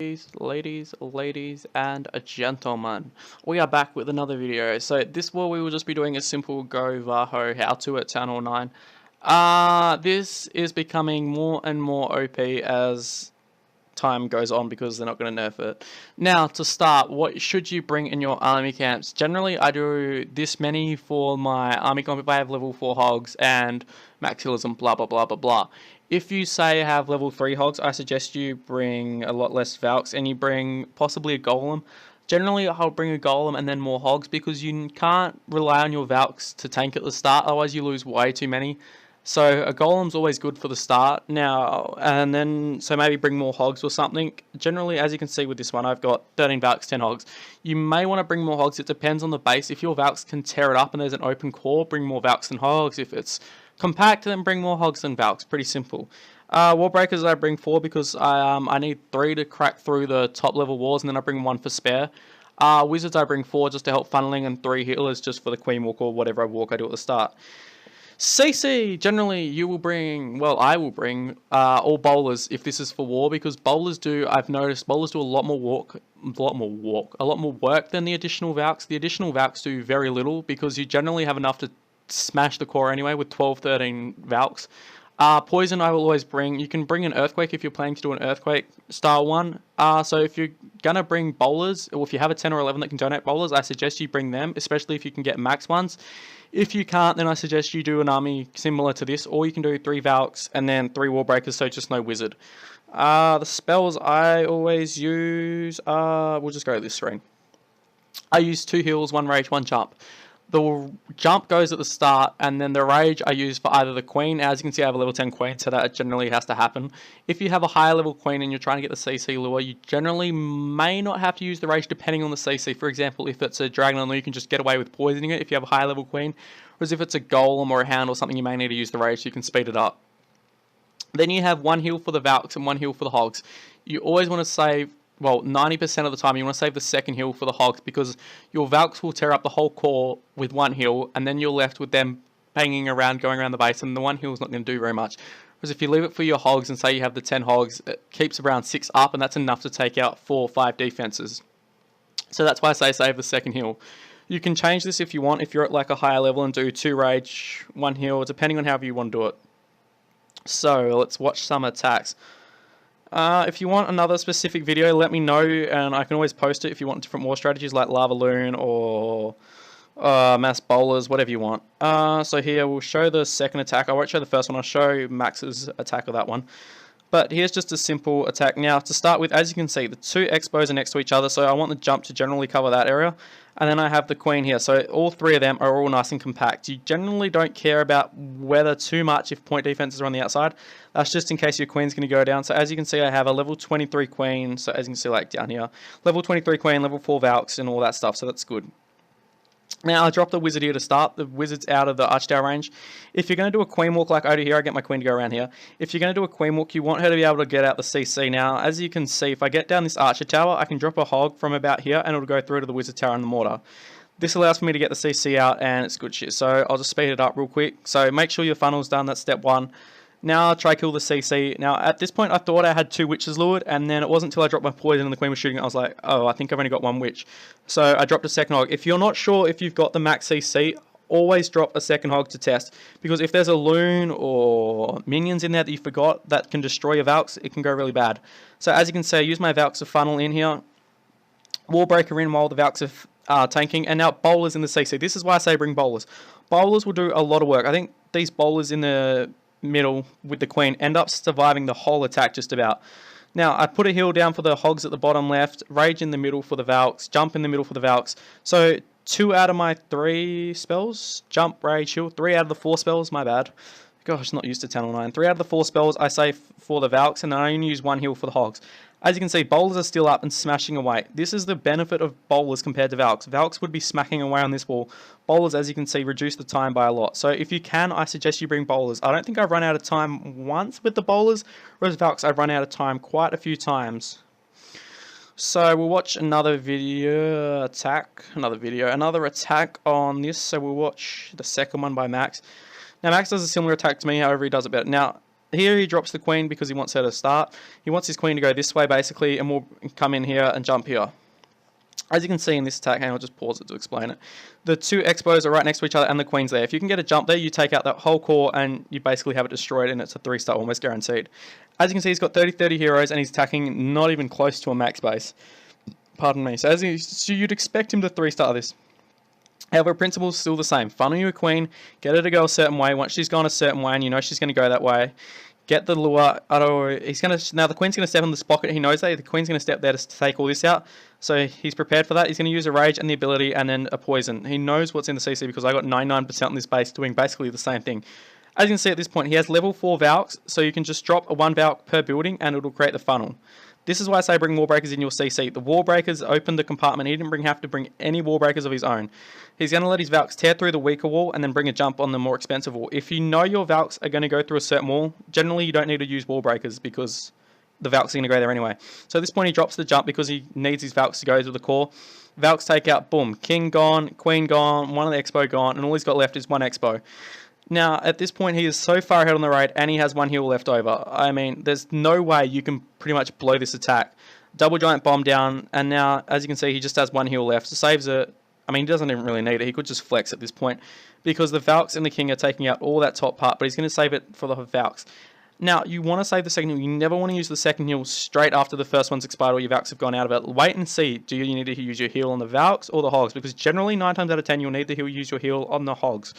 Ladies and gentlemen, we are back with another video. So this one we will just be doing a simple GaVaHo how-to at Channel 9. This is becoming more and more OP as time goes on because they're not going to nerf it. Now, to start, what should you bring in your army camps? Generally, I do this many for my army camp if I have level 4 hogs and max healers and blah blah blah blah blah. If you say have level 3 hogs, I suggest you bring a lot less Valks and you bring possibly a golem. Generally, I'll bring a golem and then more hogs because you can't rely on your Valks to tank at the start, otherwise you lose way too many. So a golem's always good for the start now, and then so maybe bring more hogs or something. Generally, as you can see with this one, I've got 13 Valks, 10 hogs. You may want to bring more hogs. It depends on the base. If your Valks can tear it up and there's an open core, bring more Valks than hogs. If it's compact, then bring more hogs than Valks. Pretty simple. Wall breakers I bring 4 because I need 3 to crack through the top level walls, and then I bring 1 for spare. Wizards I bring 4 just to help funneling, and 3 healers just for the queen walk or whatever walk I do at the start. CC, generally you will bring, well I will bring all bowlers if this is for war, because bowlers do, I've noticed bowlers do a lot more work than the additional Valks. The additional Valks do very little because you generally have enough to smash the core anyway with 12-13 Valks. Poison I will always bring. You can bring an earthquake if you're planning to do an earthquake style one. So if you're gonna bring bowlers, or if you have a 10 or 11 that can donate bowlers, I suggest you bring them, especially if you can get max ones. If you can't, then I suggest you do an army similar to this, or you can do 3 Valks and then 3 wall breakers, so just no wizard. The spells I always use, we'll just go this screen. I use 2 heals, 1 rage, 1 jump. The jump goes at the start, and then the rage I use for either the queen. As you can see, I have a level 10 queen, so that generally has to happen. If you have a higher level queen and you're trying to get the CC lure, you generally may not have to use the rage depending on the CC. For example, if it's a dragon on lure, you can just get away with poisoning it if you have a higher level queen. Whereas if it's a golem or a hound or something, you may need to use the rage so you can speed it up. Then you have 1 heal for the Valks and 1 heal for the hogs. You always want to save, well, 90% of the time you want to save the second heal for the hogs, because your Valks will tear up the whole core with 1 heal, and then you're left with them banging around, going around the base, and the 1 heal is not going to do very much. Whereas if you leave it for your hogs and say you have the 10 hogs, it keeps around 6 up, and that's enough to take out 4 or 5 defenses. So that's why I say save the second heal. You can change this if you want, if you're at like a higher level, and do 2 rage, 1 heal, depending on however you want to do it. So let's watch some attacks. If you want another specific video, let me know, and I can always post it if you want different war strategies like Lava Loon or mass bowlers, whatever you want. So here we'll show the second attack. I won't show the first one, I'll show Max's attack of that one. But here's just a simple attack. Now, to start with, as you can see, the 2 expos are next to each other, so I want the jump to generally cover that area. And then I have the queen here, so all 3 of them are all nice and compact. You generally don't care about weather too much if point defenses are on the outside. That's just in case your queen's going to go down. So as you can see, I have a level 23 queen, so as you can see like down here. Level 23 queen, level 4 Valks, and all that stuff, so that's good. Now, I dropped the wizard here to start. The wizard's out of the archtower range. If you're going to do a queen walk like over here, I get my queen to go around here. If you're going to do a queen walk, you want her to be able to get out the CC. Now, as you can see, if I get down this archer tower, I can drop a hog from about here, and it'll go through to the wizard tower and the mortar. This allows for me to get the CC out, and it's good shit. So I'll just speed it up real quick. So make sure your funnel's done. That's step 1. Now I'll try kill the CC. Now at this point I thought I had 2 witches lured, and then it wasn't until I dropped my poison and the queen was shooting I was like, oh, I think I've only got 1 witch. So I dropped a second hog. If you're not sure if you've got the max CC, always drop a second hog to test, because if there's a loon or minions in there that you forgot that can destroy your Valks, it can go really bad. So as you can see, I use my Valks to funnel in here, wall breaker in while the Valks are tanking, and now bowlers in the CC. This is why I say bring bowlers. Bowlers will do a lot of work. I think these bowlers in the middle with the queen end up surviving the whole attack just about. Now I put a heal down for the hogs at the bottom left, rage in the middle for the Valks, jump in the middle for the Valks. So 2 out of my 3 spells, jump, rage, heal, 3 out of the 4 spells, my bad. Gosh, not used to 10 or 9. 3 out of the 4 spells I save for the Valks, and then I only use 1 heal for the hogs. As you can see, bowlers are still up and smashing away. This is the benefit of bowlers compared to Valks. Valks would be smacking away on this wall. Bowlers, as you can see, reduce the time by a lot. So if you can, I suggest you bring bowlers. I don't think I've run out of time once with the bowlers, whereas Valks I've run out of time quite a few times. So we'll watch another attack on this. So we'll watch the second one by Max. Now Max does a similar attack to me, however he does it better. Now, Here he drops the queen because he wants her to start. He wants his queen to go this way basically, and we'll come in here and jump here. As you can see in this attack, I'll just pause it to explain it. The two expos are right next to each other and the queen's there. If you can get a jump there, you take out that whole core and you basically have it destroyed, and it's a 3-star almost guaranteed. As you can see, he's got 30 heroes and he's attacking not even close to a max base. Pardon me. So you'd expect him to 3-star this. However, principle's still the same. Funnel your queen, get her to go a certain way. Once she's gone a certain way and you know she's going to go that way, get the lure. Now the queen's going to step on this pocket. He knows that. The queen's going to step there to take all this out. So he's prepared for that. He's going to use a rage and the ability and then a poison. He knows what's in the CC because I got 99% on this base doing basically the same thing. As you can see at this point, he has level 4 Valks, so you can just drop a 1 Valk per building and it'll create the funnel. This is why I say bring wall breakers in your CC. The wall breakers opened the compartment. He didn't have to bring any wall breakers of his own. He's going to let his Valks tear through the weaker wall and then bring a jump on the more expensive wall. If you know your Valks are going to go through a certain wall, generally you don't need to use wall breakers because the Valks are going to go there anyway. So at this point he drops the jump because he needs his Valks to go to the core. Valks take out, boom, king gone, queen gone, one of the expo gone, and all he's got left is one expo. Now, at this point, he is so far ahead on the raid, and he has 1 heal left over. I mean, there's no way you can pretty much blow this attack. Double giant bomb down, and now, as you can see, he just has 1 heal left. So saves it. I mean, he doesn't even really need it. He could just flex at this point, because the Valks and the King are taking out all that top part, but he's going to save it for the Valks. Now, you want to save the second heal. You never want to use the second heal straight after the first one's expired or your Valks have gone out of it. Wait and see, do you need to use your heal on the Valks or the Hogs? Because generally, 9 times out of 10, you'll need to use your heal on the Hogs.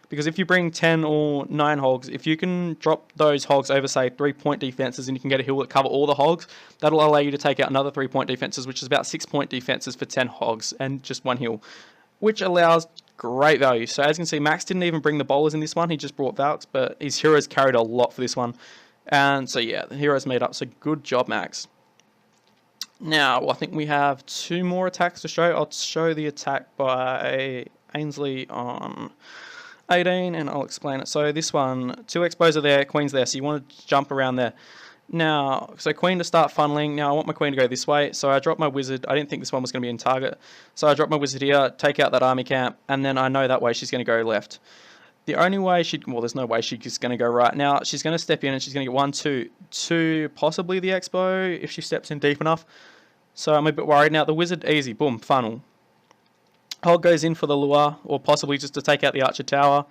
Because if you bring 10 or 9 Hogs, if you can drop those Hogs over, say, 3-point defenses and you can get a heal that cover all the Hogs, that'll allow you to take out another 3-point defenses, which is about 6-point defenses for 10 Hogs and just 1 heal, which allows great value. So as you can see, Max didn't even bring the bowlers in this one. He just brought Valks, but his heroes carried a lot for this one. And so yeah, the heroes made up. So good job, Max. Now, I think we have 2 more attacks to show. I'll show the attack by Ainsley on 18 and I'll explain it. So this one, 2 expos are there, queen's there, so you want to jump around there. Now, so queen to start funneling. Now I want my queen to go this way, so I drop my wizard. I didn't think this one was going to be in target, so I drop my wizard here, take out that army camp, and then I know that way she's going to go left. The only way well, there's no way she's going to go right. Now she's going to step in and she's going to get 1, 2, possibly the expo if she steps in deep enough. So I'm a bit worried. Now the wizard, easy, boom, funnel. Hog goes in for the lure, or possibly just to take out the archer tower.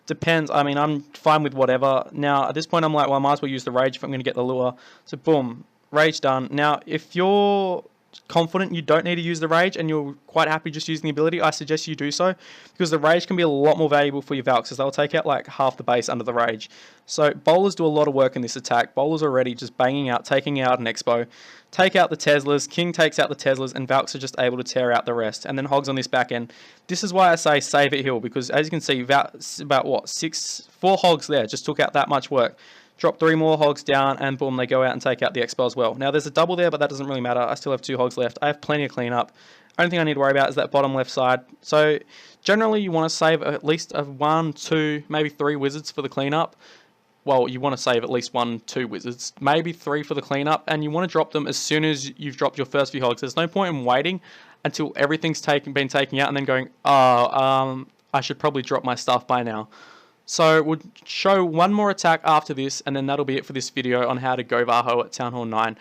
Depends. I mean, I'm fine with whatever. Now, at this point, I'm like, well, I might as well use the rage if I'm going to get the lure. So, boom, rage done. Now, if you're confident you don't need to use the rage and you're quite happy just using the ability, I suggest you do so, because the rage can be a lot more valuable for your Valks, because they'll take out like half the base under the rage. So bowlers do a lot of work in this attack. Bowlers already just banging out, taking out an expo, take out the Teslas, King takes out the Teslas, and Valks are just able to tear out the rest. And then Hogs on this back end. This is why I say save it heal, because as you can see, about what, 4 Hogs there just took out that much work. Drop 3 more Hogs down, and boom, they go out and take out the expo as well. Now, there's a double there, but that doesn't really matter. I still have 2 Hogs left. I have plenty of cleanup. Only thing I need to worry about is that bottom left side. So, generally, you want to save at least 1, 2, maybe 3 wizards for the cleanup. Well, you want to save at least 1, 2 wizards, maybe 3 for the cleanup, and you want to drop them as soon as you've dropped your first few Hogs. There's no point in waiting until everything's been taken out and then going, oh, I should probably drop my stuff by now. So we'll show 1 more attack after this, and then that'll be it for this video on how to GaVaHo at Town Hall 9.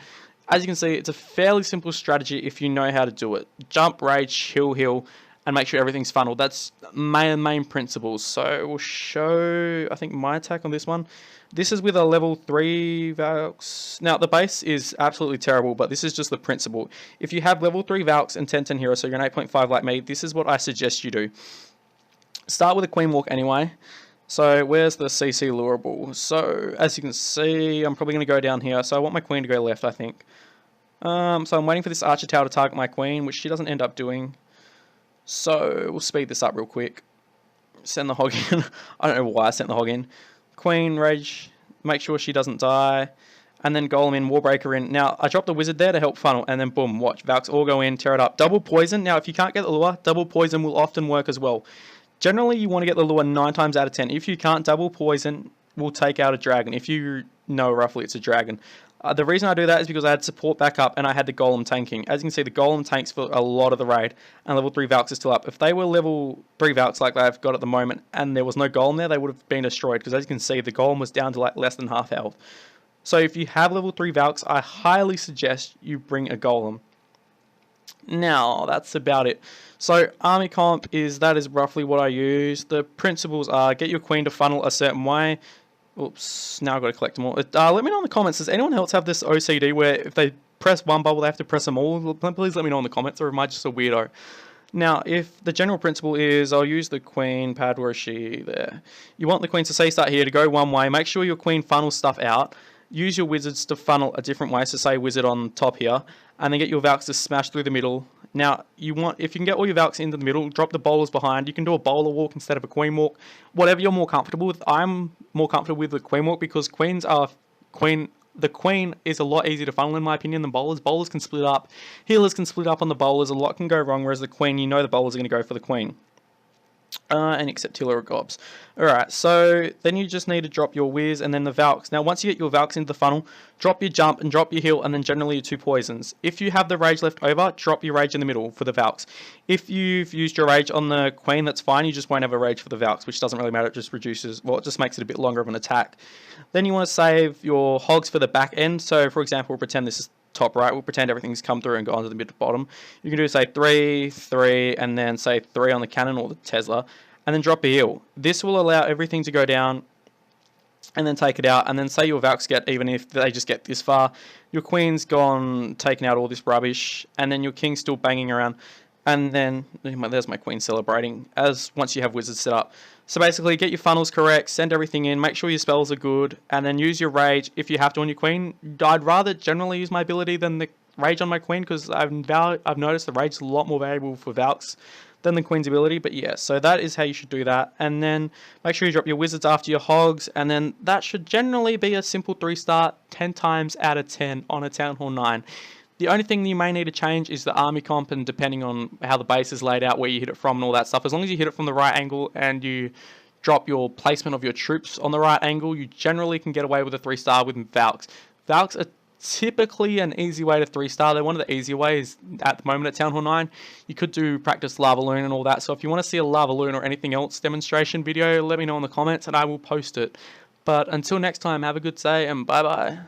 As you can see, it's a fairly simple strategy if you know how to do it. Jump, rage, heal, and make sure everything's funneled. That's main principles. So we'll show, I think, my attack on this one. This is with a level 3 Valks. Now, the base is absolutely terrible, but this is just the principle. If you have level 3 Valks and 10-10 heroes, so you're an 8.5 like me, this is what I suggest you do. Start with a queen walk anyway. So where's the CC lurable? So as you can see, I'm probably going to go down here. So I want my queen to go left, I think. So I'm waiting for this archer tower to target my queen, which she doesn't end up doing. So we'll speed this up real quick. Send the hog in. I don't know why I sent the hog in. Queen, rage, make sure she doesn't die. And then golem in, warbreaker in. Now, I dropped the wizard there to help funnel. And then boom, watch, Valks all go in, tear it up. Double poison. Now, if you can't get the lure, double poison will often work as well. Generally, you want to get the lure 9 times out of 10. If you can't, double poison will take out a dragon. If you know roughly it's a dragon. The reason I do that is because I had support back up and I had the golem tanking. As you can see, the golem tanks for a lot of the raid, and level 3 Valks is still up. If they were level 3 Valks like I've got at the moment and there was no golem there, they would have been destroyed, because as you can see, the golem was down to like less than half health. So if you have level 3 Valks, I highly suggest you bring a golem. Now, that's about it. So army comp that is roughly what I use. The principles are: get your queen to funnel a certain way. Oops, now I've got to collect them all. Let me know in the comments, does anyone else have this OCD where if they press one bubble, they have to press them all? Please let me know in the comments, or am I just a weirdo? Now, if the general principle is, I'll use the queen pad, where is she? There. You want the queen to say start here, to go one way. Make sure your queen funnels stuff out. Use your wizards to funnel a different way, so say wizard on top here, and then get your Valks to smash through the middle. Now, if you can get all your Valks into the middle, drop the bowlers behind. You can do a bowler walk instead of a queen walk. Whatever you're more comfortable with. I'm more comfortable with the queen walk because the queen is a lot easier to funnel in my opinion than bowlers. Bowlers can split up. Healers can split up on the bowlers. A lot can go wrong, whereas the queen, you know the bowlers are going to go for the queen. And except healer or gobs. Alright, so then you just need to drop your whiz and then the Valks. Now once you get your Valks into the funnel, drop your jump and drop your heal, and then generally your 2 poisons. If you have the rage left over, drop your rage in the middle for the Valks. If you've used your rage on the queen, that's fine, you just won't have a rage for the Valks, which doesn't really matter, it just reduces, well, it just makes it a bit longer of an attack. Then you want to save your hogs for the back end. So for example, we'll pretend this is top right, we'll pretend everything's come through and gone to the mid to bottom. You can do say 3, 3, and then say 3 on the cannon or the Tesla, and then drop a heal. This will allow everything to go down and then take it out, and then say your Valks get, even if they just get this far, your queen's gone, taking out all this rubbish, and then your king's still banging around, and then there's my queen celebrating as once you have wizards set up. So basically, get your funnels correct, send everything in, make sure your spells are good, and then use your rage if you have to on your queen. I'd rather generally use my ability than the rage on my queen, because I've noticed the rage is a lot more valuable for Valks than the queen's ability. But yeah, so that is how you should do that. And then make sure you drop your wizards after your hogs, and then that should generally be a simple 3-star 10 times out of 10 on a Town Hall 9. The only thing you may need to change is the army comp, and depending on how the base is laid out, where you hit it from and all that stuff. As long as you hit it from the right angle and you drop your placement of your troops on the right angle, you generally can get away with a 3-star with Valks. Valks are typically an easy way to 3-star. They're one of the easier ways at the moment at Town Hall 9. You could do practice Lava Loon and all that. So if you want to see a Lava Loon or anything else demonstration video, let me know in the comments and I will post it. But until next time, have a good day and bye bye.